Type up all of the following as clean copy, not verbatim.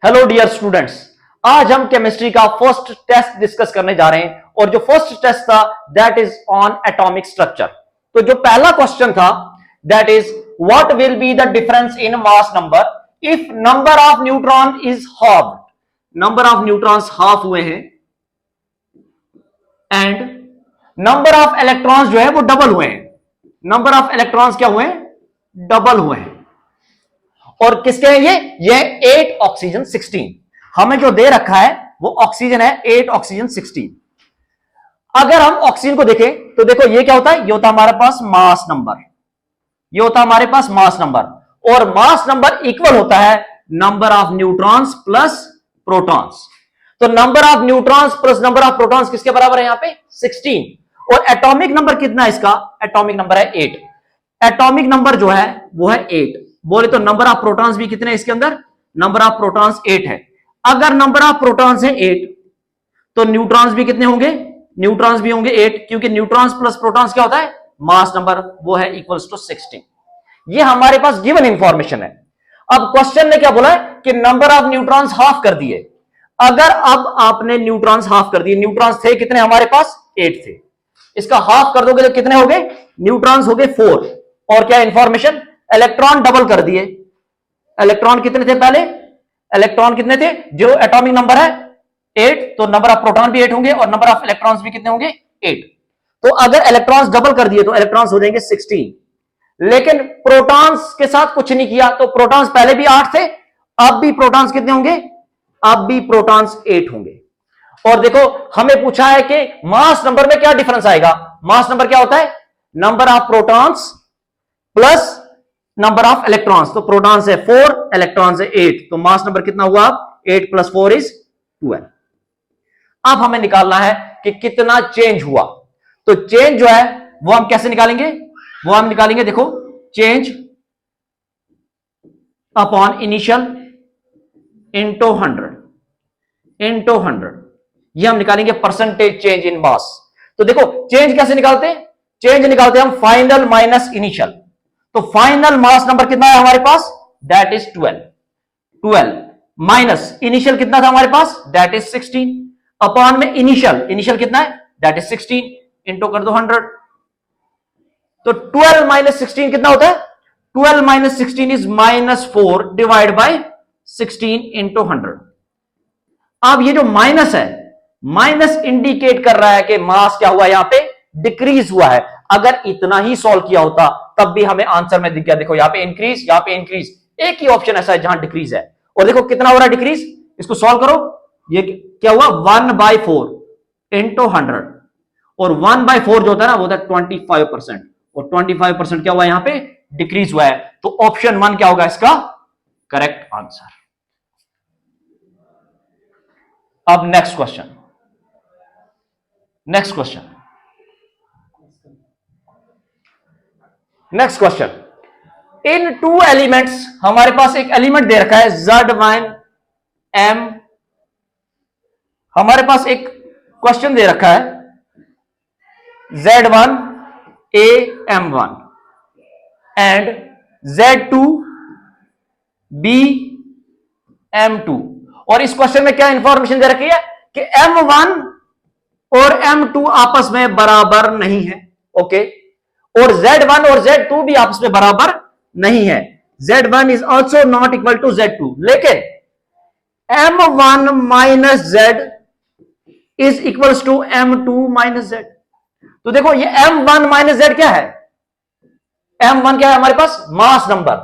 Hello dear students, आज हम chemistry का फर्स्ट टेस्ट डिस्कस करने जा रहे हैं और जो फर्स्ट टेस्ट था that is on atomic structure. तो जो पहला क्वेश्चन था that is what will be the difference in mass number if number of neutron is half. Number of neutrons half हुए हैं एंड नंबर ऑफ इलेक्ट्रॉन्स जो है वो डबल हुए हैं। नंबर ऑफ इलेक्ट्रॉन्स क्या हुए हैं? डबल हुए हैं। और किसके हैं ये 8 ऑक्सीजन 16। हमें जो दे रखा है वो ऑक्सीजन है 8 ऑक्सीजन 16। अगर हम ऑक्सीजन को देखें तो देखो ये क्या होता है, ये होता है हमारे पास मास नंबर, ये होता है हमारे पास मास नंबर। और मास नंबर इक्वल होता है number of neutrons plus protons. तो number of neutrons plus number of protons किसके बराबर है? यहां पे 16। और एटॉमिक नंबर कितना है इसका? एटॉमिक नंबर है 8। एटॉमिक नंबर जो है वो है 8। बोले तो नंबर ऑफ प्रोटॉन्स भी कितने हैं इसके अंदर? नंबर ऑफ प्रोटॉन्स 8 है। अगर नंबर ऑफ प्रोटॉन्स है 8 तो न्यूट्रॉन्स भी कितने होंगे? न्यूट्रॉन्स भी होंगे 8, क्योंकि न्यूट्रॉन्स प्लस प्रोटॉन्स क्या होता है? मास नंबर, वो है इक्वल्स टू 16। ये हमारे पास गिवन इंफॉर्मेशन है। अब क्वेश्चन ने क्या बोला है कि नंबर ऑफ न्यूट्रॉन्स हाफ कर दिए। अगर अब आपने न्यूट्रॉन्स हाफ कर दिए, न्यूट्रॉन्स थे कितने हमारे पास? 8 थे, इसका हाफ कर दोगे तो कितने हो गए? न्यूट्रॉन्स हो गए 4। और क्या इंफॉर्मेशन? इलेक्ट्रॉन डबल कर दिए। इलेक्ट्रॉन कितने थे पहले? इलेक्ट्रॉन कितने थे? जो एटॉमिक नंबर है 8, तो नंबर ऑफ प्रोटॉन भी 8 होंगे और नंबर ऑफ इलेक्ट्रॉन्स भी कितने होंगे? 8। तो अगर इलेक्ट्रॉन्स डबल कर दिए तो इलेक्ट्रॉन्स हो जाएंगे 16। लेकिन प्रोटॉन्स के साथ कुछ नहीं किया, तो प्रोटॉन्स पहले भी 8 थे, अब भी प्रोटॉन्स कितने होंगे? अब भी प्रोटॉन्स 8 होंगे। और देखो हमें पूछा है कि मास नंबर में क्या डिफरेंस आएगा। मास नंबर क्या होता है? Number of protons plus number of electrons. तो प्रोटॉन्स है 4, इलेक्ट्रॉन्स है 8, तो मास नंबर कितना हुआ? 8 प्लस 4 इज 12। अब हमें निकालना है कि कितना चेंज हुआ। तो चेंज जो है वो हम कैसे निकालेंगे? वो हम निकालेंगे, देखो, चेंज अपॉन इनिशियल इंटू 100 ये हम निकालेंगे परसेंटेज चेंज इन मास। तो देखो चेंज कैसे निकालते हैं? चेंज निकालते हैं हम फाइनल माइनस इनिशियल। तो फाइनल मास नंबर कितना है हमारे पास? दैट इज 12 माइनस इनिशियल कितना था हमारे पास? दैट इज 16 अपॉन में इनिशियल कितना है? दैट इज 16 इंटू कर दो 100। तो 12 माइनस 16 कितना होता है? 12 minus 16 is -4 divide by 16 into 100। अब ये जो माइनस है, माइनस इंडिकेट कर रहा है कि मास क्या हुआ? यहां पे डिक्रीज हुआ है। अगर इतना ही सॉल्व किया होता तब भी हमें आंसर में दिख गया, देखो यहां पे इंक्रीज, यहां पे इंक्रीज। एक ही ऑप्शन ऐसा है जहां डिक्रीज है। और देखो कितना हो रहा है डिक्रीज, इसको सॉल्व करो। ये क्या हुआ? 1/4 इंटू 100। और 1/4 जो होता है ना वो होता है 25%। और 25% क्या हुआ? यहां पे डिक्रीज हुआ है। तो ऑप्शन 1 क्या होगा इसका करेक्ट आंसर। अब next question next question in 2 elements, हमारे पास एक एलिमेंट दे रखा है Z1M। हमारे पास एक क्वेश्चन दे रखा है Z1AM1 एंड Z2BM2। और इस क्वेश्चन में क्या इंफॉर्मेशन दे रखी है कि M1 और M2 आपस में बराबर नहीं है। ओके, और Z1 और Z2 भी आपस में बराबर नहीं है। Z1 is also not equal to Z2। लेकिन M1 minus Z is equals to M2 minus Z। तो देखो ये M1 माइनस Z क्या है? M1 क्या है हमारे पास? Mass number.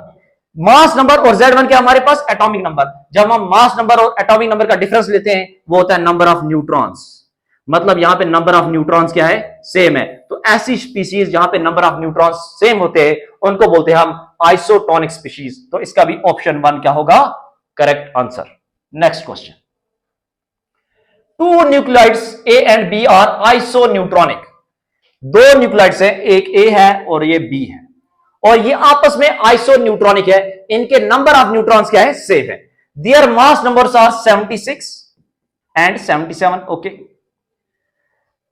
मास नंबर और Z1 क्या हमारे पास? Atomic number. जब हम मास नंबर और एटॉमिक नंबर का डिफरेंस लेते हैं वो होता है नंबर ऑफ न्यूट्रॉन्स। मतलब यहां पे नंबर ऑफ न्यूट्रॉन्स क्या है? सेम है। तो ऐसी स्पीशीज जहां पे नंबर ऑफ न्यूट्रॉन्स सेम होते हैं उनको बोलते हैं हम आइसोटोनिक स्पीशीज। तो इसका भी ऑप्शन 1 क्या होगा correct answer. Next question, 2 nuclides A and B are isoneutronic. 2 nuclides है, एक A है और ये B है, और ये आपस में आइसोन्यूट्रॉनिक है। इनके नंबर ऑफ न्यूट्रॉन्स क्या है? सेम है। Their mass numbers are 76 and 77। Okay,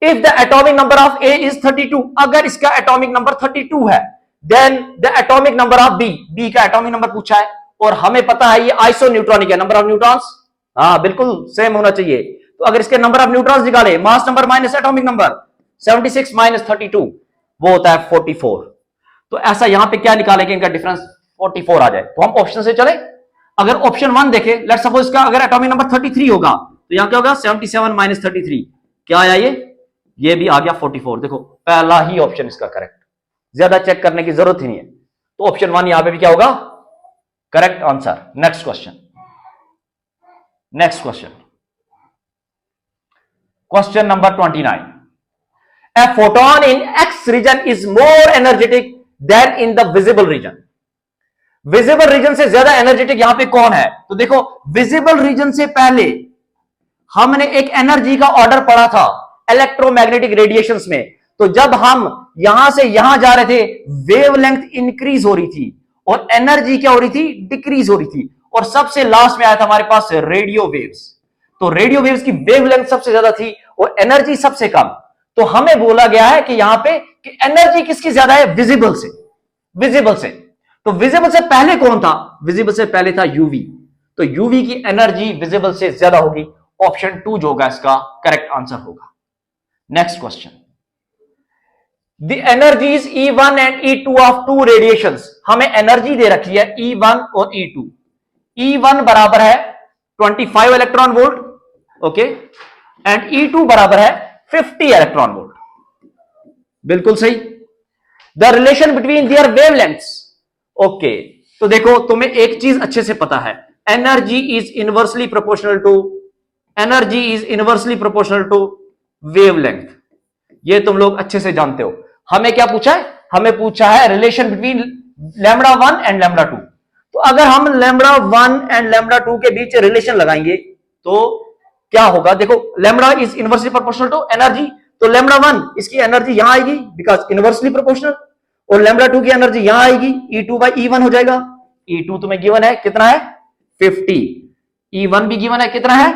if the atomic number of A is 32, अगर इसका एटॉमिक नंबर 32 है, then the atomic number of B का एटॉमिक नंबर पूछा है, और हमें पता है ये आइसोन्यूट्रॉनिक है, नंबर ऑफ न्यूट्रॉन्स, हाँ बिल्कुल सेम होना चाहिए। तो अगर इसके नंबर ऑफ न्यूट्रॉन्स निकाले, mass number minus atomic number 76 minus 32 वो होता है 44। तो ऐसा यहां पे क्या निकालेंगे, इनका डिफरेंस 44 आ जाए। तो हम ऑप्शन से चले, अगर ऑप्शन 1 देखें, लेट्स सपोज इसका अगर एटॉमिक नंबर 33 होगा तो यहां क्या होगा 77 माइनस 33, क्या आया ये भी आ गया 44। देखो पहला ही ऑप्शन इसका करेक्ट, ज्यादा चेक करने की जरूरत ही नहीं है। तो ऑप्शन 1 यहां पे भी क्या होगा, correct answer. Next question, question number 29। A photon in X region is more energetic than in the visible region. Visible region से ज्यादा एनर्जेटिक यहां पे कौन है? तो देखो विजिबल रीजन से पहले हमने एक एनर्जी का ऑर्डर पढ़ा था इलेक्ट्रोमैग्नेटिक रेडिएशंस में। तो जब हम यहां से यहां जा रहे थे वेवलेंथ इंक्रीज हो रही थी और एनर्जी क्या हो रही थी, डिक्रीज हो रही थी। और सबसे लास्ट में आया था हमारे पास रेडियो वेव्स। तो रेडियो वेव्स की वेवलेंथ सबसे ज्यादा थी और एनर्जी सबसे कम। तो हमें बोला गया है कि यहां पे कि एनर्जी किसकी ज्यादा है, विजिबल से। तो विजिबल से पहले कौन था, विजिबल से पहले था यूवी। तो यूवी की एनर्जी विजिबल से ज्यादा होगी। ऑप्शन 2 जो होगा इसका करेक्ट आंसर होगा। Next question, the energies E1 and E2 of two radiations. हमें एनर्जी दे रखी है E1 और E2। E1 बराबर है 25 electron volt, okay, and E2 बराबर है 50 इलेक्ट्रॉन वोल्ट। बिल्कुल सही। The relation between their wavelengths, okay. तो देखो तुम्हें एक चीज अच्छे से पता है, energy is inversely proportional to wavelength. ये तुम लोग अच्छे से जानते हो। हमें क्या पूछा है, हमें पूछा है relation between lambda 1 and lambda 2। तो अगर हम लैम्बडा 1 एंड लैम्बडा 2 के बीच रिलेशन लगाएंगे तो क्या होगा, देखो lambda is inversely proportional to energy. तो लैम्बडा 1 इसकी एनर्जी यहां आएगी बिकॉज इनवर्सली प्रोपोर्शनल, और लैम्बडा 2 की एनर्जी यहां आएगी, E2 बाई E1 हो जाएगा। E2 तुम्हें गिवन है कितना है 50, E1 भी गिवन है कितना है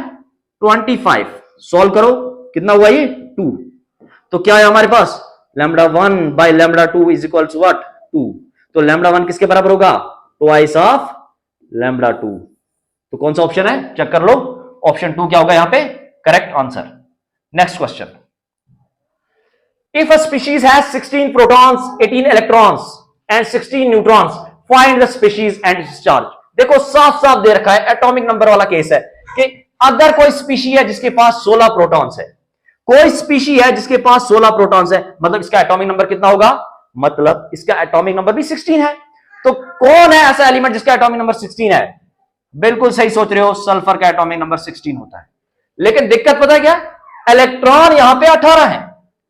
25। सॉल्व करो कितना हुआ ये 2। तो क्या है हमारे पास lambda 1 by lambda 2 is equal to what 2। तो लैम्बडा 1 किसके बराबर होगा, ट्वाइस ऑफ लैम्बडा 2। तो कौन सा ऑप्शन है चेक कर लो, ऑप्शन 2 क्या होगा यहां पे correct answer. Next question, if a species has 16 protons, 18 electrons and 16 neutrons, find the species and its charge। देखो साफ साफ दे रखा है, एटॉमिक नंबर वाला केस है कि अगर कोई स्पीशी है जिसके पास 16 प्रोटॉन्स है, कोई स्पीशी है जिसके पास 16 प्रोटॉन्स है, मतलब इसका एटॉमिक नंबर कितना होगा, मतलब इसका एटॉमिक नंबर भी 16 है। तो कौन है ऐसा एलिमेंट जिसका एटॉमिक नंबर 16 है? बिल्कुल सही सोच रहे हो, सल्फर का एटॉमिक नंबर 16 होता है। लेकिन दिक्कत पता है क्या, इलेक्ट्रॉन यहां पे 18 है,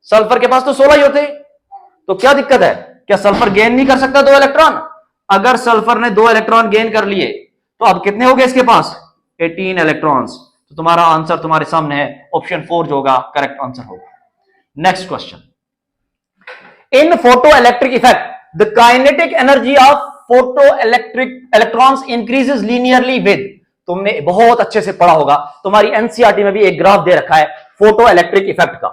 सल्फर के पास तो 16 ही होते। तो क्या दिक्कत है, क्या सल्फर गेन नहीं कर सकता 2 इलेक्ट्रॉन? अगर सल्फर ने 2 इलेक्ट्रॉन गेन कर लिए तो अब कितने हो गए इसके पास 18 इलेक्ट्रॉन्स। तो तुम्हारा आंसर तुम्हारे सामने है, ऑप्शन 4 जो होगा करेक्ट आंसर होगा। Next question, in photo electric effect the kinetic energy of photo electric electrons increases linearly with. तुमने बहुत अच्छे से पढ़ा होगा, तुम्हारी एनसीईआरटी में भी एक ग्राफ दे रखा है फोटो इलेक्ट्रिक इफेक्ट का,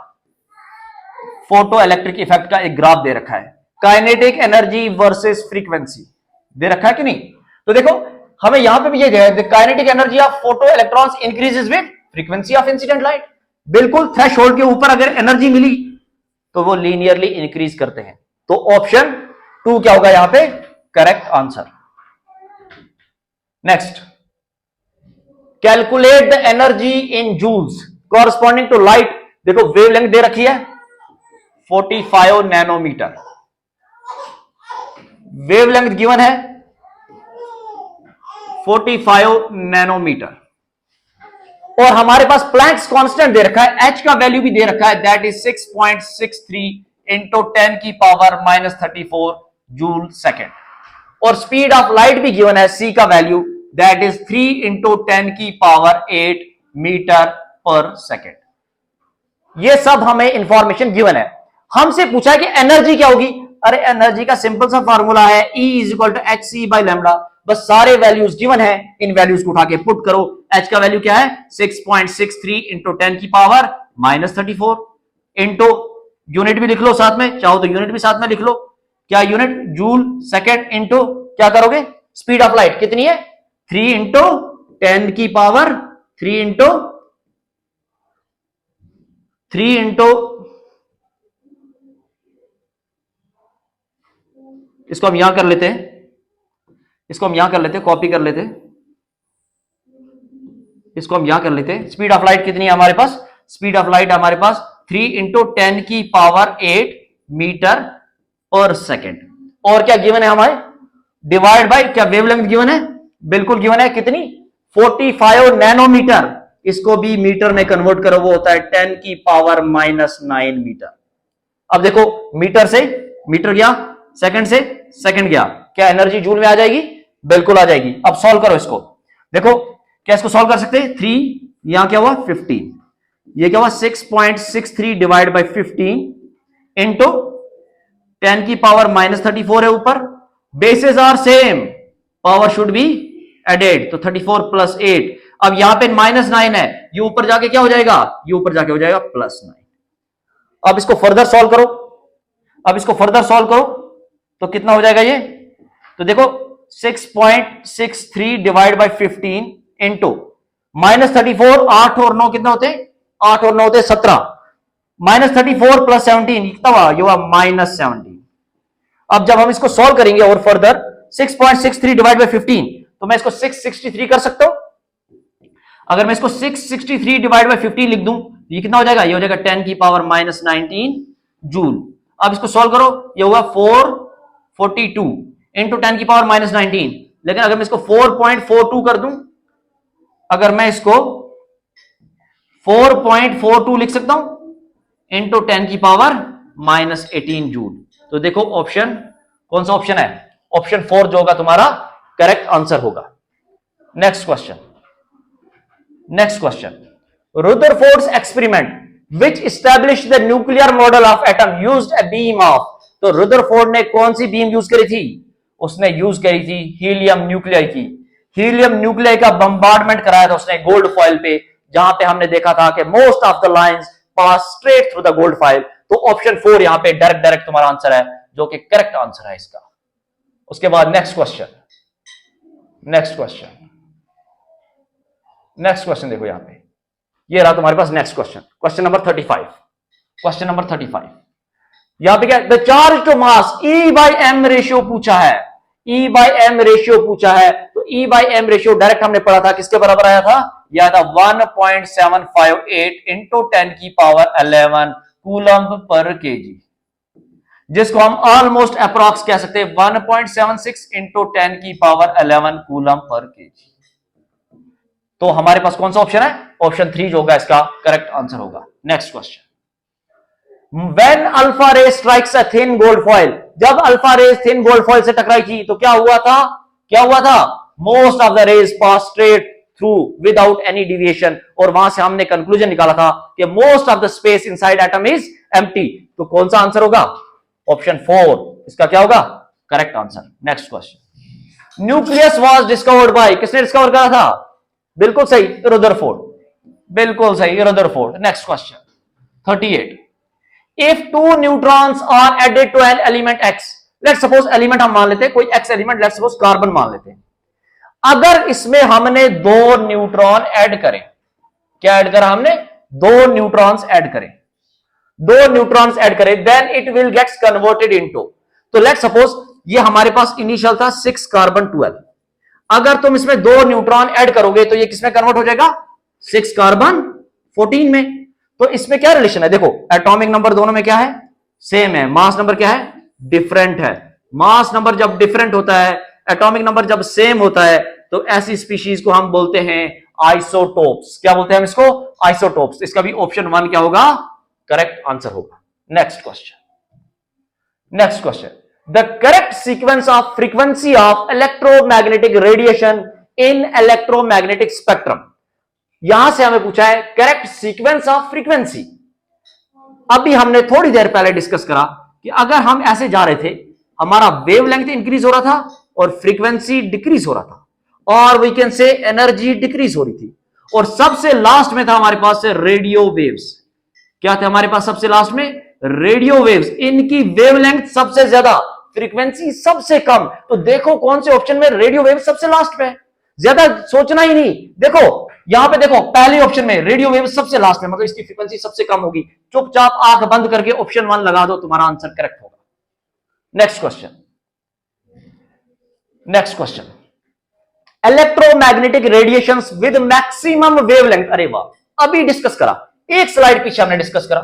फोटो इलेक्ट्रिक इफेक्ट का एक ग्राफ दे रखा है, काइनेटिक एनर्जी वर्सेस फ्रीक्वेंसी दे रखा है कि नहीं। तो देखो हमें यहां पे भी ये दिया है, kinetic energy of photo electrons increases with frequency of incident light. बिल्कुल थ्रेशोल्ड के ऊपर अगर एनर्जी मिली तो वो लीनियरली इंक्रीज करते हैं। तो ऑप्शन 2 क्या होगा यहां पे correct answer. Next, calculate the energy in joules corresponding to light. देखो वेवलेंथ दे रखी है 45 नैनोमीटर, वेवलेंथ गिवन है 45 नैनोमीटर, और हमारे पास प्लैंक्स कांस्टेंट दे रखा है, H का वैल्यू भी दे रखा है, दैट इज 6.63 इंटू 10 की पावर -34 जूल सेकेंड, और स्पीड ऑफ लाइट भी गिवन है, C का वैल्यू दैट इज 3 इंटू 10 की पावर 8 मीटर पर सेकेंड। ये सब हमें इंफॉर्मेशन गिवन है। हमसे पूछा है कि एनर्जी क्या होगी। अरे एनर्जी का सिंपल सा फार्मूला है E is equal to HC by lambda. बस सारे वैल्यूज गिवन है, इन वैल्यूज को उठा के पुट करो। H का वैल्यू क्या है 6.63 इंटू 10 की पावर -34 इंटू यूनिट भी लिख लो साथ में, चाहो तो यूनिट भी साथ में लिख लो, क्या यूनिट जूल सेकेंड इंटू क्या करोगे स्पीड ऑफ लाइट कितनी है? 3 इंटू 10 की पावर 3 इंटू 3 इंटू, इसको हम यहां कर लेते हैं, इसको हम यहां कर लेते हैं, कॉपी कर लेते हैं, इसको हम यहां कर लेते हैं। स्पीड ऑफ लाइट कितनी है हमारे पास? स्पीड ऑफ लाइट हमारे पास 3 इंटू 10 की पावर 8 मीटर पर सेकेंड। और क्या गिवन है हमारे? डिवाइड बाय, क्या वेवलेंथ गिवन है? बिल्कुल गिवन है। कितनी? 45 नैनोमीटर। इसको भी मीटर में कन्वर्ट करो, वो होता है 10 की पावर -9 मीटर। अब देखो, मीटर से मीटर गया, सेकंड से सेकंड गया, क्या एनर्जी जूल में आ जाएगी? बिल्कुल आ जाएगी। अब सॉल्व करो इसको, देखो क्या इसको सॉल्व कर सकते हैं? 3, यहां क्या हुआ? 15, ये क्या हुआ? 6.63 डिवाइड बाई 15 इंटू 10 की पावर -34 है ऊपर, bases are same, power should be added, तो 34 प्लस 8। अब यहां पे -9 है, ये ऊपर जाके क्या हो जाएगा? ये ऊपर जाके हो जाएगा +9। अब इसको फर्दर सॉल्व करो, अब इसको फर्दर सॉल्व करो तो कितना हो जाएगा ये? तो देखो 6.63 डिवाइड बाई 15 इंटू -34, 8 और 9 कितना होते हैं? 8 और 9 होते 17, -34 प्लस 17 कितना हुआ? ये हुआ -17। अब जब हम इसको सॉल्व करेंगे और फर्दर 6.63 डिवाइड बाई 15, तो मैं इसको 663 कर सकता हूं। अगर मैं इसको 663 डिवाइड बाई 15 लिख दूं, ये कितना हो जाएगा? ये हो जाएगा 10 की पावर -19 जूल। अब इसको सॉल्व करो, ये होगा 442 इंटू 10 की पावर -19। लेकिन अगर मैं इसको 4.42 कर दूं, अगर मैं इसको 4.42 लिख सकता हूं इंटू 10 की पावर -18 जूल। तो देखो ऑप्शन, कौन सा ऑप्शन है? ऑप्शन 4 जो होगा तुम्हारा करेक्ट आंसर होगा। Next question, next question, Rutherford's experiment which established the nuclear model of atom used a beam of. तो रुदरफोर्ड ने कौन सी बीम यूज करी थी? उसने यूज करी थी हीलियम न्यूक्लियाई की। हीलियम न्यूक्लियाई का बम्बार्डमेंट कराया था उसने गोल्ड फॉइल पे, जहां पे हमने देखा था कि most of the lines pass straight through the gold foil. तो ऑप्शन 4 यहां पे डायरेक्ट तुम्हारा आंसर है, जो कि करेक्ट आंसर है इसका। उसके बाद next question, next question, next question देखो यहां पे, ये रहा तुम्हारे पास next question, question number 35। Question number 35 यहां पे क्या? The charge to mass E by M ratio पूछा है, E बाई एम रेशियो पूछा है। तो E by M ratio direct हमने पढ़ा था, किसके बराबर आया था? यह था 1.758 इंटू 10 की पावर 11 कूलम्ब पर केजी, जिसको हम ऑलमोस्ट अप्रॉक्स कह सकते हैं 1.76 इंटू 10 की पावर 11 कूलम्ब पर केजी। तो हमारे पास कौन सा ऑप्शन है? ऑप्शन 3 जो होगा इसका करेक्ट आंसर होगा। Next question, When alpha ray strikes a thin gold foil, जब alpha rays thin gold foil से टकराई थी तो क्या हुआ था? क्या हुआ था? Most of the rays pass straight through without any deviation, और वहां से हमने कंक्लूजन निकाला था कि most of the space inside atom is empty. तो कौन सा आंसर होगा? ऑप्शन 4 इसका क्या होगा correct answer. Next question, nucleus was discovered by, किसने डिस्कवर करा था? बिल्कुल सही, रुदरफोर्ड, बिल्कुल सही, Rutherford. Next question 38, if two neutrons are added to an element x, let's suppose element हम मान लेते हैं कोई x element, let's suppose carbon मान लेते हैं। अगर इसमें हमने 2 न्यूट्रॉन ऐड करें, क्या ऐड करा हमने? 2 न्यूट्रॉन्स ऐड करें, 2 न्यूट्रॉन्स ऐड करें, then it will gets converted into. तो लेट्स सपोज ये हमारे पास इनिशियल था 6 कार्बन 12, अगर तुम इसमें 2 न्यूट्रॉन ऐड करोगे तो ये किसमें कन्वर्ट हो जाएगा? 6 कार्बन 14 में। तो इसमें क्या रिलेशन है? देखो एटॉमिक नंबर दोनों में क्या है? सेम है। मास नंबर क्या है? डिफरेंट है। मास नंबर जब डिफरेंट होता है, एटॉमिक नंबर जब सेम होता है, तो ऐसी स्पीशीज को हम बोलते हैं आइसोटोप्स। क्या बोलते हैं हम इसको? आइसोटोप्स। इसका भी ऑप्शन 1 क्या होगा करेक्ट आंसर होगा। Next question, next question, the correct sequence of frequency of electromagnetic radiation in electromagnetic spectrum. यहां से हमें पूछा है करेक्ट सीक्वेंस ऑफ फ्रीक्वेंसी। अभी हमने थोड़ी देर पहले डिस्कस करा कि अगर हम ऐसे जा रहे थे, हमारा वेवलेंथ इंक्रीज हो रहा था और फ्रीक्वेंसी डिक्रीज हो रहा था, और we can say energy decrease हो रही थी, और सबसे लास्ट में था हमारे पास से रेडियो वेव्स। क्या थे हमारे पास सबसे लास्ट में? Radio waves. इनकी वेवलेंथ सबसे ज्यादा, फ्रीक्वेंसी सबसे कम। तो देखो कौन से ऑप्शन में रेडियो वेव सबसे लास्ट पे है, ज्यादा सोचना ही नहीं। देखो यहां पे देखो पहले ऑप्शन में रेडियो वेव सबसे लास्ट में, मतलब इसकी फ्रीक्वेंसी सबसे कम होगी। चुपचाप आंख बंद करके ऑप्शन 1 लगा दो, तुम्हारा आंसर करेक्ट होगा। Next question, next question, electromagnetic radiations with maximum wavelength. अरे वाह, अभी डिस्कस करा, एक स्लाइड पीछे हमने डिस्कस करा,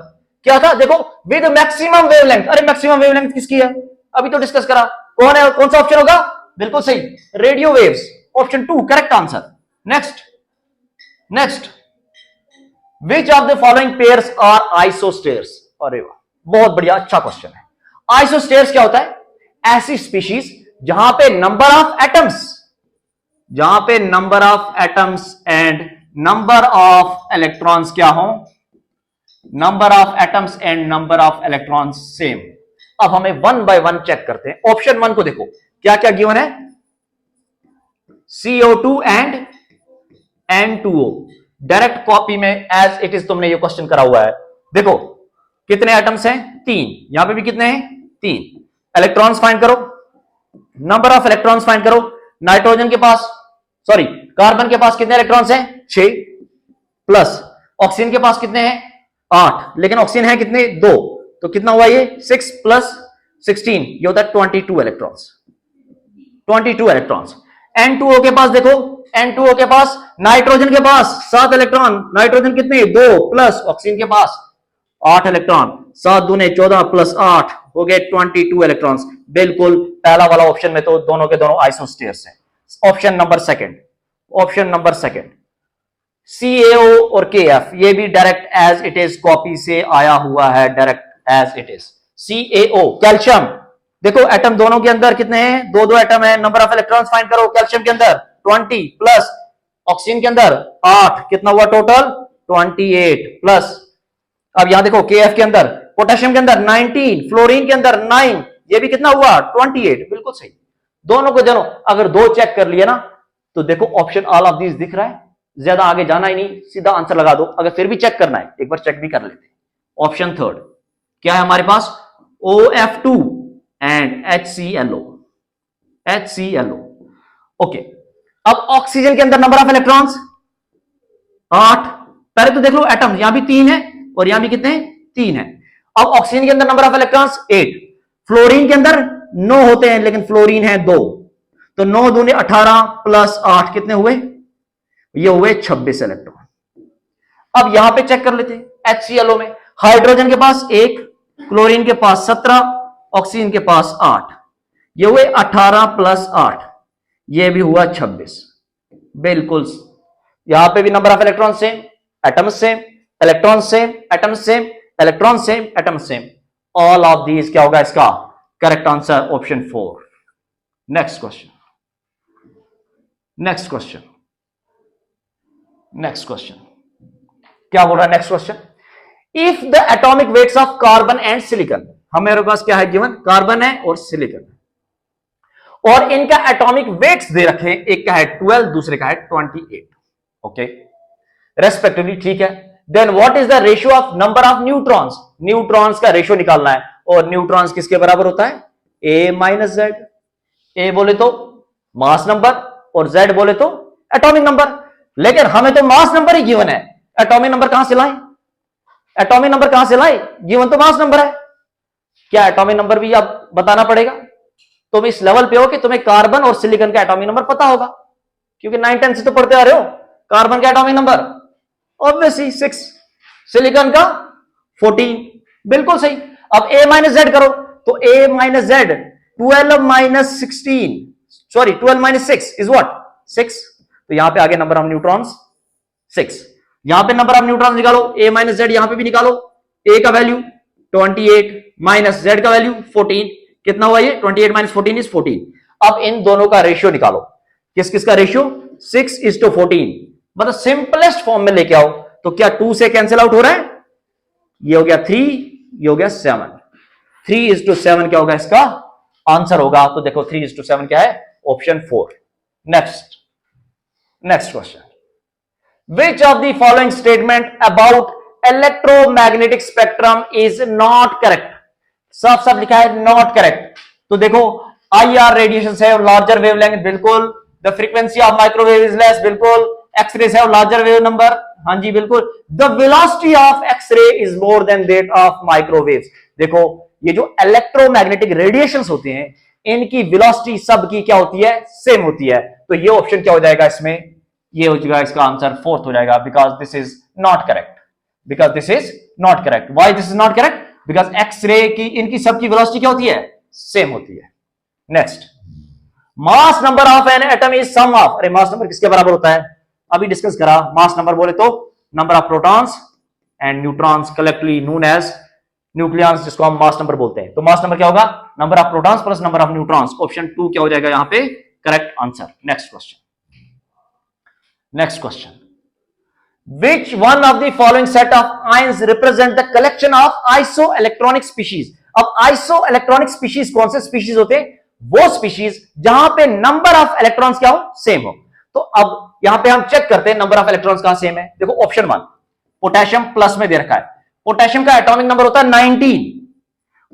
क्या था? देखो विद मैक्सिमम वेवलेंथ। अरे मैक्सिमम वेवलेंथ किसकी है? अभी तो डिस्कस करा। कौन है, कौन सा ऑप्शन होगा? बिल्कुल सही, radio waves, option 2 correct answer. Next, next, which of the following pairs are isosteres. अरे वाह, बहुत बढ़िया, अच्छा क्वेश्चन है। आइसोस्टेयर्स क्या होता है? ऐसी स्पीशीज जहां पे नंबर ऑफ एटम्स, जहां पे number of atoms and number of electrons क्या हो? Number of atoms and number of electrons same. अब हमें 1 बाय 1 चेक करते हैं। ऑप्शन 1 को देखो, क्या क्या गिवन है? CO2 and N2O। Direct copy में एज इट इज तुमने ये क्वेश्चन करा हुआ है। देखो कितने एटम्स हैं? 3। यहां पे भी कितने हैं? 3। इलेक्ट्रॉन्स फाइंड करो, नंबर ऑफ इलेक्ट्रॉन्स फाइंड करो। नाइट्रोजन के पास, सॉरी कार्बन के पास कितने इलेक्ट्रॉन्स हैं? 6 प्लस ऑक्सीजन के पास कितने हैं? 8, लेकिन ऑक्सीजन है कितने? 2, तो कितना हुआ ये? 6 प्लस 16, ये होता है 22 इलेक्ट्रॉन्स। 22 इलेक्ट्रॉन्स। N2O के पास देखो, N2O के पास, नाइट्रोजन के पास 7 इलेक्ट्रॉन। नाइट्रोजन कितने? 2 प्लस ऑक्सीजन के पास 8 इलेक्ट्रॉन। 7 दूने 14 प्लस 8 हो गए 22 इलेक्ट्रॉन्स। बिल्कुल पहला वाला ऑप्शन में तो दोनों के दोनों आइसोस्टेयर्स हैं। Option number second, option number second, CaO और KF, ये भी direct as it is copy से आया हुआ है, direct as it is. CaO calcium, देखो एटम दोनों के अंदर कितने हैं? 2 एटम है। नंबर ऑफ इलेक्ट्रॉन्स फाइंड करो। कैल्शियम के अंदर 20 प्लस ऑक्सीजन के अंदर 8, कितना हुआ टोटल? 28 प्लस, अब यहां देखो KF के अंदर, पोटेशियम के अंदर 19, फ्लोरीन के अंदर 9, ये भी कितना हुआ? 28। बिल्कुल सही, दोनों को दोनों। अगर 2 चेक कर लिए ना तो देखो ऑप्शन ऑल ऑफ दीज दिख रहा है, ज्यादा आगे जाना ही नहीं, सीधा आंसर लगा दो। अगर फिर भी चेक करना है, एक बार चेक भी कर लेते। ऑप्शन थर्ड क्या है हमारे पास? OF2 and HClO, HClO। Okay, अब ऑक्सीजन के अंदर नंबर ऑफ इलेक्ट्रॉन्स 8। पहले तो देख लो एटम, यहां भी 3 है और यहां भी कितने? 3 है। अब ऑक्सीजन के अंदर नंबर ऑफ इलेक्ट्रॉन्स 8। फ्लोरीन के अंदर 9 होते हैं, लेकिन फ्लोरीन है 2, तो 9 दूने 18 प्लस 8 कितने हुए? ये हुए 26 इलेक्ट्रॉन। अब यहां पे चेक कर लेते हैं HClO में। हाइड्रोजन के पास 1, क्लोरीन के पास 17, ऑक्सीजन के पास 8, ये हुए 18 प्लस 8, ये भी हुआ 26। बिल्कुल, यहां पे भी number of electron same, atom same, electron same, atom same, electron same, atom same. All of these क्या होगा इसका correct answer? Option 4। Next question, next question, next question, क्या बोल रहा है next question? If the atomic weights of carbon and silicon, हमारे पास क्या है गिवन? कार्बन है और सिलिकॉन, और इनका एटॉमिक वेट्स दे रखे हैं, एक का है 12, दूसरे का है 28, ओके, रेस्पेक्टिवली, ठीक है। Then what is the ratio of number of neutrons? Neutrons का रेशियो निकालना है, और न्यूट्रॉन्स किसके बराबर होता है? A minus Z. ए बोले तो मास नंबर और जेड बोले तो एटॉमिक नंबर, लेकिन हमें तो मास नंबर ही गिवन है, एटॉमिक नंबर कहां से लाए? एटॉमिक नंबर कहां से लाए? गिवन तो मास नंबर है। क्या एटॉमिक नंबर भी अब बताना पड़ेगा? तुम इस लेवल पे हो कि तुम्हें कार्बन और सिलिकॉन का एटॉमिक नंबर पता होगा, क्योंकि 9, 10 से तो पढ़ते आ रहे हो। कार्बन का एटॉमिक नंबर ऑब्वियसली 6, सिलिकॉन का 14, बिल्कुल सही। अब A माइनस जेड करो, तो A minus Z 12 minus 16, sorry 12 minus 6 is what? 6। तो यहां पे आगे नंबर ऑफ न्यूट्रॉन्स 6, यहां पे नंबर ऑफ न्यूट्रॉन्स निकालो, A माइनस जेड यहां पे भी निकालो। A का वैल्यू 28 माइनस जेड का वैल्यू 14, कितना हुआ ये? 28 माइनस 14 इज 14। अब इन दोनों का रेशियो निकालो, किस किस का रेशियो? 6:14, मतलब सिंपलेस्ट फॉर्म में लेके आओ। तो क्या 2 से कैंसिल आउट हो रहा है? ये हो गया 3, ये हो गया 7। 3:7 क्या होगा इसका आंसर होगा? तो देखो 3:7 क्या है? Option 4। Next, next question, which of the following statement about electromagnetic spectrum is not correct? साफ साफ लिखा है नॉट करेक्ट। तो देखो IR रेडिएशन है लार्जर वेवलेंथ, बिल्कुल। The frequency of microwave is less, बिल्कुल। एक्सरे है लार्जर वेव नंबर, हाँ जी बिल्कुल। The velocity of x-ray is more than that of microwave. देखो ये जो इलेक्ट्रोमैग्नेटिक रेडिएशंस होते हैं इनकी वेलोसिटी सबकी क्या होती है, सेम होती है। तो ये ऑप्शन क्या हो जाएगा इसमें, ये हो जाएगा इसका आंसर फोर्थ हो जाएगा, because this is not correct, because this is not correct. Why this is not correct, because x-ray की इनकी सबकी वेलोसिटी क्या होती है, सेम होती है। Next, mass number of an atom is sum of, अरे मास नंबर किसके बराबर होता है, अभी डिस्कस करा। मास नंबर बोले तो number of protons and neutrons collectively known as nucleons, जिसको हम मास नंबर बोलते हैं। तो मास नंबर क्या होगा, number of protons plus number of neutrons. Option 2 क्या हो जाएगा यहां पे correct answer. Next question, next question, which one of the following set of ions represent the collection of isoelectronic species। अब isoelectronic species कौन से species होते हैं, वो species जहां पे नंबर ऑफ इलेक्ट्रॉन्स क्या हो, सेम हो। तो अब यहां पे हम चेक करते हैं नंबर ऑफ इलेक्ट्रॉन्स कहां सेम है। देखो ऑप्शन 1 पोटेशियम प्लस में दे रखा है, पोटेशियम का एटॉमिक नंबर होता है 19,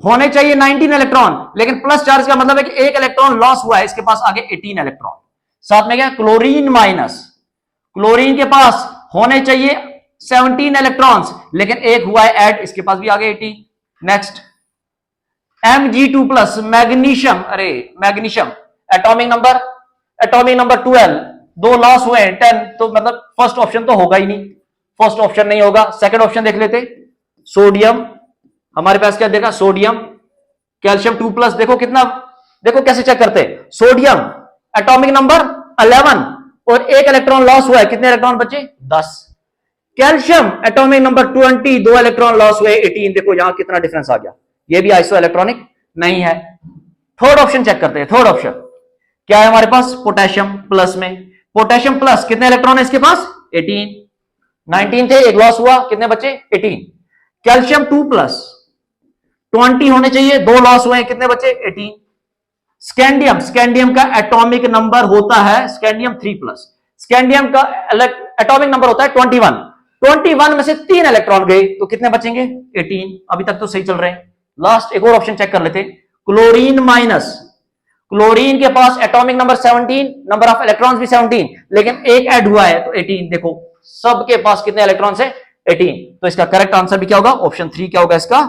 होने चाहिए 19 इलेक्ट्रॉन, लेकिन प्लस चार्ज का मतलब है कि एक इलेक्ट्रॉन लॉस हुआ है, इसके पास आगे 18 इलेक्ट्रॉन। साथ में क्या, क्लोरीन माइनस, क्लोरीन के पास होने चाहिए 17 इलेक्ट्रॉन्स, लेकिन एक हुआ है ऐड, इसके पास भी आगे 18। नेक्स्ट, Mg2 प्लस मैग्नीशियम, अरे मैग्नीशियम एटॉमिक नंबर 12, दो लॉस हुए हैं 10, तो मतलब फर्स्ट ऑप्शन तो होगा ही नहीं, फर्स्ट ऑप्शन नहीं होगा। सेकंड ऑप्शन देख लेते, सोडियम, हमारे पास क्या देखा, सोडियम, कैल्शियम 2 प्लस, देखो कितना, देखो कैसे चेक करते हैं। सोडियम एटॉमिक नंबर 11 और एक इलेक्ट्रॉन लॉस हुआ है, कितने इलेक्ट्रॉन बचे, 10। कैल्शियम एटॉमिक नंबर 20, दो इलेक्ट्रॉन लॉस हुए 18, देखो यहां कितना डिफरेंस आ गया, ये भी आइसो इलेक्ट्रॉनिक नहीं है। थर्ड ऑप्शन चेक करते हैं, थर्ड ऑप्शन क्या है हमारे पास, पोटेशियम प्लस में, पोटेशियम प्लस कितने इलेक्ट्रॉन है इसके पास, 18, 19 थे, एक लॉस हुआ, कितने बचे, 18। कैल्शियम 2 प्लस 20 होने चाहिए, दो लॉस हुए, कितने बचे, 18। स्कैंडियम का एटॉमिक नंबर होता है, स्कैंडियम 3 प्लस, स्कैंडियम का एटॉमिक नंबर होता है 21 में से 3 इलेक्ट्रॉन गए, तो कितने बचेंगे, 18। अभी तक तो सही चल रहे हैं। लास्ट एक और ऑप्शन चेक कर लेते, क्लोरीन माइनस, क्लोरीन के पास atomic number 17, number of electrons भी 17, लेकिन एक ऐड हुआ है तो 18। देखो सबके पास कितने इलेक्ट्रॉन्स है, 18। तो इसका करेक्ट आंसर भी क्या होगा, ऑप्शन 3 क्या होगा इसका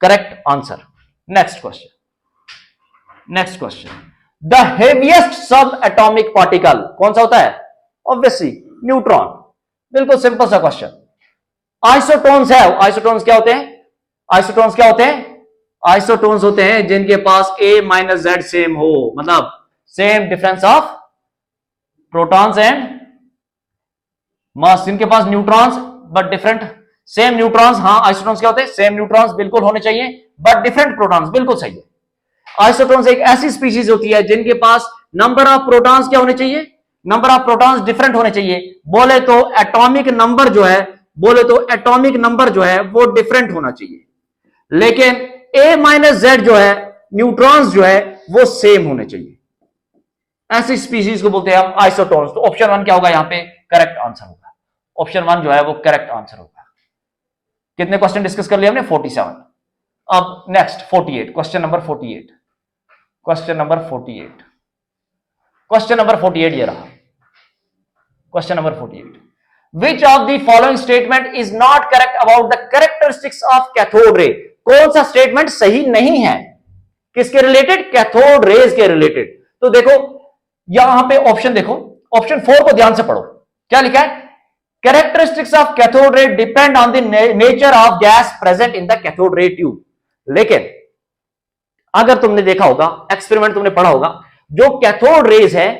correct answer. Next question, next question, the heaviest सब एटॉमिक पार्टिकल कौन सा होता है, ऑब्वियसली न्यूट्रॉन, बिल्कुल सिंपल सा क्वेश्चन। आइसोटोन्स है, आइसोटोन्स क्या होते हैं, आइसोटोन्स क्या होते हैं, आइसोटोन्स होते हैं जिनके पास A माइनस Z सेम हो, मतलब same difference of protons and mass, जिनके पास neutrons but different, same neutrons, हाँ आइसोटोन्स क्या होते हैं, सेम न्यूट्रॉन्स बिल्कुल होने चाहिए बट डिफरेंट प्रोटॉन्स, बिल्कुल सही है। आइसोटोन्स एक ऐसी स्पीशीज होती है जिनके पास नंबर ऑफ प्रोटॉन्स क्या होने चाहिए, नंबर ऑफ प्रोटॉन्स डिफरेंट होने चाहिए। बोले तो एटॉमिक नंबर जो है, बोले तो एटॉमिक नंबर जो है वो डिफरेंट होना चाहिए, लेकिन A माइनस Z जो है, न्यूट्रॉन्स जो है वो सेम होने चाहिए। ऐसी स्पीशीज को बोलते हैं हम आइसोटोन्स। तो ऑप्शन 1 क्या होगा यहां पे करेक्ट आंसर होगा, ऑप्शन 1 जो है वो करेक्ट आंसर होगा। कितने क्वेश्चन डिस्कस कर लिए हमने, 47। अब next 48, question number 48, question number 48, question number 48 ये रहा, question number 48, which of the following statement is not correct about the characteristics of cathode ray. कौन सा स्टेटमेंट सही नहीं है, किसके रिलेटेड, कैथोड रेज के रिलेटेड। तो देखो यहां पे ऑप्शन देखो, ऑप्शन 4 को ध्यान से पढ़ो, क्या लिखा है, characteristics of cathode ray depend on the nature of gas present in the cathode ray tube. लेकिन अगर तुमने देखा होगा, एक्सपेरिमेंट तुमने पढ़ा होगा, जो कैथोड रेज है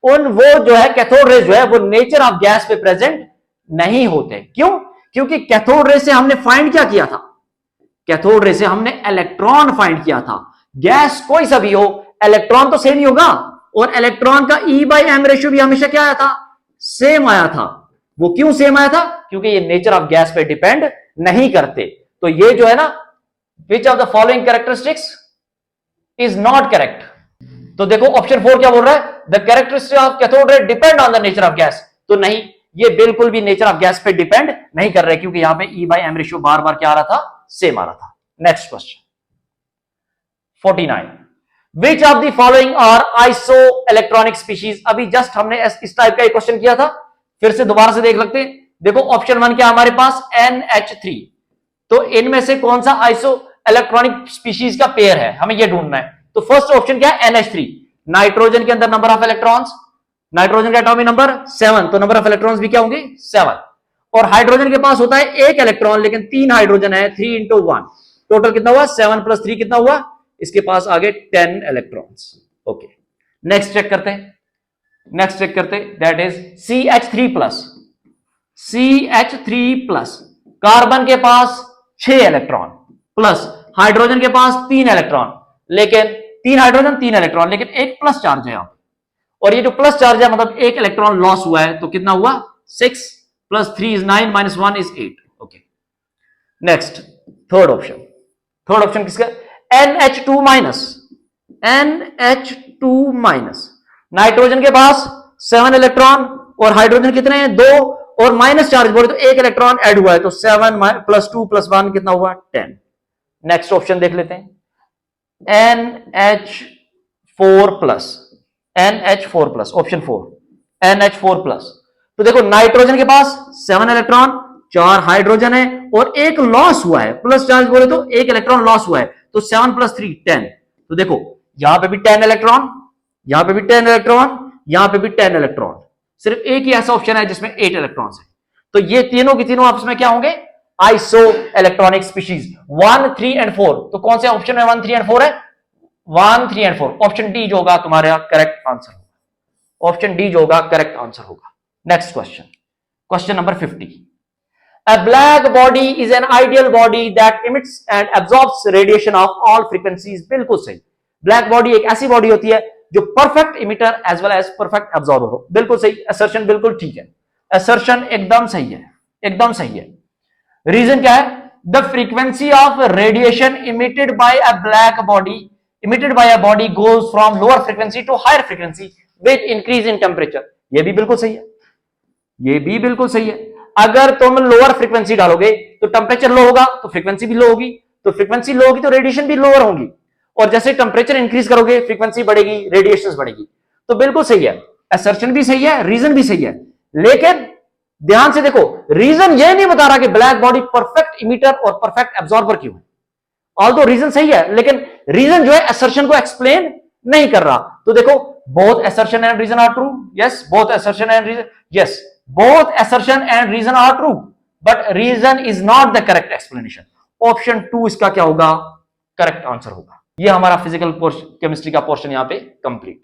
वो जो है कैथोड रेज जो है वो नेचर ऑफ गैस पे प्रेजेंट नहीं होते। क्यों, क्योंकि कैथोड रे से हमने फाइंड क्या किया था, कैथोड रे से हमने इलेक्ट्रॉन फाइंड किया था। गैस कोई सा भी हो, इलेक्ट्रॉन तो सेम ही होगा, और इलेक्ट्रॉन का E/m रेशियो भी हमेशा क्या आया था, सेम आया था। वो क्यों सेम आया था, क्योंकि ये नेचर ऑफ गैस पे डिपेंड नहीं करते। तो ये जो है ना, विच of the following characteristics is not correct. तो देखो ऑप्शन 4 क्या बोल रहा है, the characteristics of cathode ray depend on the nature of gas. तो नहीं, ये बिल्कुल भी नेचर ऑफ गैस पे डिपेंड नहीं कर रहे, क्योंकि यहां पे E/m रेशियो बार बार क्या आ रहा था, सेम आ रहा था। Next question 49, which of the following are isoelectronic species. अभी जस्ट हमने इस टाइप का एक क्वेश्चन किया था, फिर से दोबारा से देख लगते हैं। देखो ऑप्शन 1 क्या हमारे पास NH3, तो इनमें से कौन सा आइसो इलेक्ट्रॉनिक स्पीशीज का पेयर है, हमें यह ढूंढना है। तो फर्स्ट ऑप्शन क्या है NH3, नाइट्रोजन के अंदर नंबर ऑफ इलेक्ट्रॉन्स, नाइट्रोजन का एटॉमिक नंबर 7, तो नंबर ऑफ इलेक्ट्रॉन्स भी क्या होंगे 7। और हाइड्रोजन के पास होता है 1 इलेक्ट्रॉन, लेकिन 3 हाइड्रोजन है, 3 इंटू 1, टोटल कितना हुआ 7 प्लस 3 कितना हुआ, इसके पास आगे 10 इलेक्ट्रॉन्स। ओके, नेक्स्ट चेक करते हैं, नेक्स्ट चेक करते हैं, that is CH3 plus, CH3 plus, carbon के पास 6 इलेक्ट्रॉन प्लस हाइड्रोजन के पास 3 इलेक्ट्रॉन, लेकिन 3 हाइड्रोजन 3 इलेक्ट्रॉन, लेकिन एक प्लस चार्ज है यहां, और ये जो प्लस चार्ज है मतलब 1 इलेक्ट्रॉन लॉस हुआ है, तो कितना हुआ 6 plus 3 is 9 minus 1 is 8। Okay, next third option, third option किसका, NH2 minus, NH2 minus, nitrogen के पास 7 इलेक्ट्रॉन और हाइड्रोजन कितने हैं 2, और माइनस चार्ज बोले तो 1 इलेक्ट्रॉन ऐड हुआ है, तो 7 प्लस 2 प्लस 1 कितना हुआ 10। नेक्स्ट ऑप्शन देख लेते हैं, NH4 plus, NH4 plus, option 4 NH4 plus. तो देखो नाइट्रोजन के पास 7 इलेक्ट्रॉन, 4 हाइड्रोजन है और एक लॉस हुआ है, प्लस चार्ज बोले तो 1 इलेक्ट्रॉन लॉस हुआ है, तो 7 प्लस 3 10। तो देखो यहां पे भी 10 इलेक्ट्रॉन, यहां पे भी 10 इलेक्ट्रॉन, यहां पे भी 10 इलेक्ट्रॉन, सिर्फ एक ही ऐसा ऑप्शन है जिसमें 8 इलेक्ट्रॉन्स है। तो ये तीनों की तीनों आपस में क्या होंगे, आइसो इलेक्ट्रॉनिक स्पीशीज 1, 3 एंड 4। तो कौन से ऑप्शन में 1, 3 एंड 4 है, 1, 3 एंड 4, ऑप्शन डी जो होगा तुम्हारा करेक्ट आंसर होगा, ऑप्शन डी जो होगा करेक्ट आंसर होगा। Next question, question number 50। A black body is an ideal body that emits and absorbs radiation of all frequencies। बिल्कुल सही, ब्लैक बॉडी एक ऐसी बॉडी होती है जो perfect emitter as well as perfect absorber हो। बिल्कुल सही, असर्शन बिल्कुल ठीक है, असर्शन एकदम सही है, एकदम सही है। रीजन क्या है, the frequency of radiation emitted by a black body, emitted by a body goes from lower frequency to higher frequency with increase in temperature. ये भी बिल्कुल सही है, ये भी बिल्कुल सही है। अगर तुम लोअर फ्रीक्वेंसी डालोगे तो टेम्परेचर लो होगा तो फ्रीक्वेंसी भी लो होगी, तो फ्रीक्वेंसी लो होगी तो रेडिएशन भी लोअर होगी, और जैसे टेम्परेचर इंक्रीज करोगे फ्रीक्वेंसी बढ़ेगी, रेडिएशन बढ़ेगी। तो बिल्कुल सही है, असर्शन भी सही है, रीजन भी सही है। लेकिन ध्यान से देखो, रीजन ये नहीं बता रहा कि ब्लैक बॉडी परफेक्ट इमिटर और परफेक्ट एब्जॉर्बर क्यों है। ऑल्दो रीजन सही है, लेकिन रीजन जो है असर्शन को एक्सप्लेन नहीं कर रहा। तो देखो both assertion and reason are true, yes both assertion and reason, yes both assertion and reason are true, but reason is not the correct explanation। Option 2 इसका क्या होगा, करेक्ट आंसर होगा। ये हमारा फिजिकल केमिस्ट्री का पोर्शन यहां पे complete.